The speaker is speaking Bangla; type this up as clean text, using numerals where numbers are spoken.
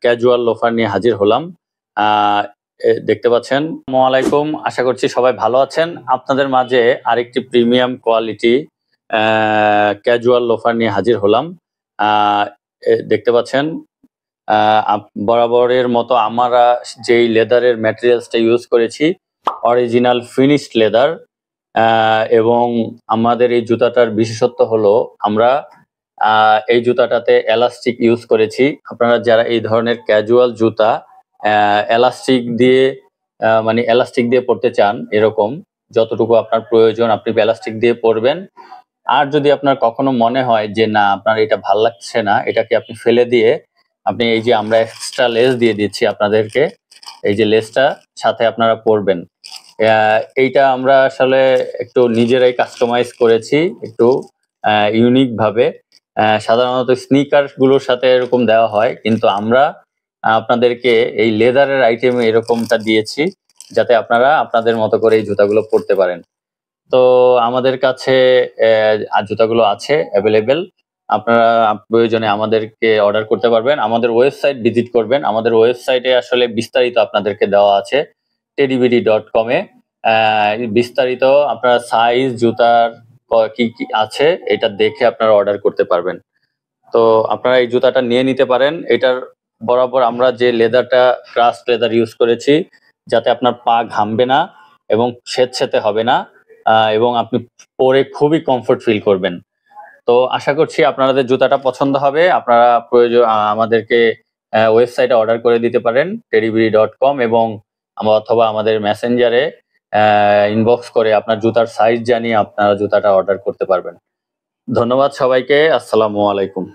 ক্যাজুয়াল লোফার নিয়ে হাজির হলাম। দেখতে পাচ্ছেন। আসসালামু আলাইকুম, আশা করছি সবাই ভালো আছেন। আপনাদের মাঝে আরেকটি প্রিমিয়াম কোয়ালিটি ক্যাজুয়াল লোফার নিয়ে হাজির হলাম। দেখতে পাচ্ছেন, বরাবরের মতো আমরা যেই লেদারের ম্যাটেরিয়ালসটা ইউজ করেছি অরিজিনাল ফিনিশড লেদার, এবং আমাদের এই জুতাটার বিশেষত্ব হলো আমরা এই জুতাটাতে এলাস্টিক ইউজ করেছি। আপনারা যারা এই ধরনের ক্যাজুয়াল জুতা এলাস্টিক দিয়ে পরতে চান, এরকম যতটুকু আপনার প্রয়োজন আপনি এলাস্টিক দিয়ে পরবেন। আর যদি আপনার কখনো মনে হয় যে না আপনার এটা ভাল লাগছে না, এটাকে আপনি ফেলে দিয়ে আপনি এই যে আমরা এক্সট্রা লেস দিয়ে দিচ্ছি আপনাদেরকে, এই যে লেসটা সাথে আপনারা পরবেন। এইটা আমরা আসলে একটু নিজেরাই কাস্টমাইজ করেছি একটু ইউনিক ভাবে। সাধারণত স্নিকার গুলোর সাথে এরকম দেওয়া হয়, কিন্তু আমরা আপনাদেরকে এই লেদারের আইটেমে এরকমটা দিয়েছি যাতে আপনারা আপনাদের মতো করে এই জুতাগুলো পরতে পারেন। তো আমাদের কাছে জুতাগুলো আছে অ্যাভেলেবেল। আপনারা প্রয়োজনে আমাদেরকে অর্ডার করতে পারবেন। আমাদের ওয়েবসাইট ভিজিট করবেন। আমাদের ওয়েবসাইটে আসলে বিস্তারিত আপনাদেরকে দেওয়া আছে teddybeady.com এ। বিস্তারিত আপনারা সাইজ, জুতার কি কি আছে এটা দেখে আপনারা অর্ডার করতে পারবেন। তো আপনারা এই জুতাটা নিয়ে নিতে পারেন। এটার বরাবর আমরা যে লেদারটা ক্রাস্ট লেদার ইউজ করেছি যাতে আপনার পা ঘামবে না এবং স্যাঁতস্যাঁতে হবে না, এবং আপনি পরে খুবই কমফোর্ট ফিল করবেন। তো আশা করছি আপনাদের জুতাটা পছন্দ হবে। আপনারা প্রয়োজন আমাদেরকে ওয়েবসাইটে অর্ডার করে দিতে পারেন teddybeady.com, এবং অথবা আমাদের মেসেঞ্জারে ইনবক্স করে আপনার জুতার সাইজ জানিয়ে আপনারা জুতাটা অর্ডার করতে পারবেন। ধন্যবাদ সবাইকে। আসসালামু আলাইকুম।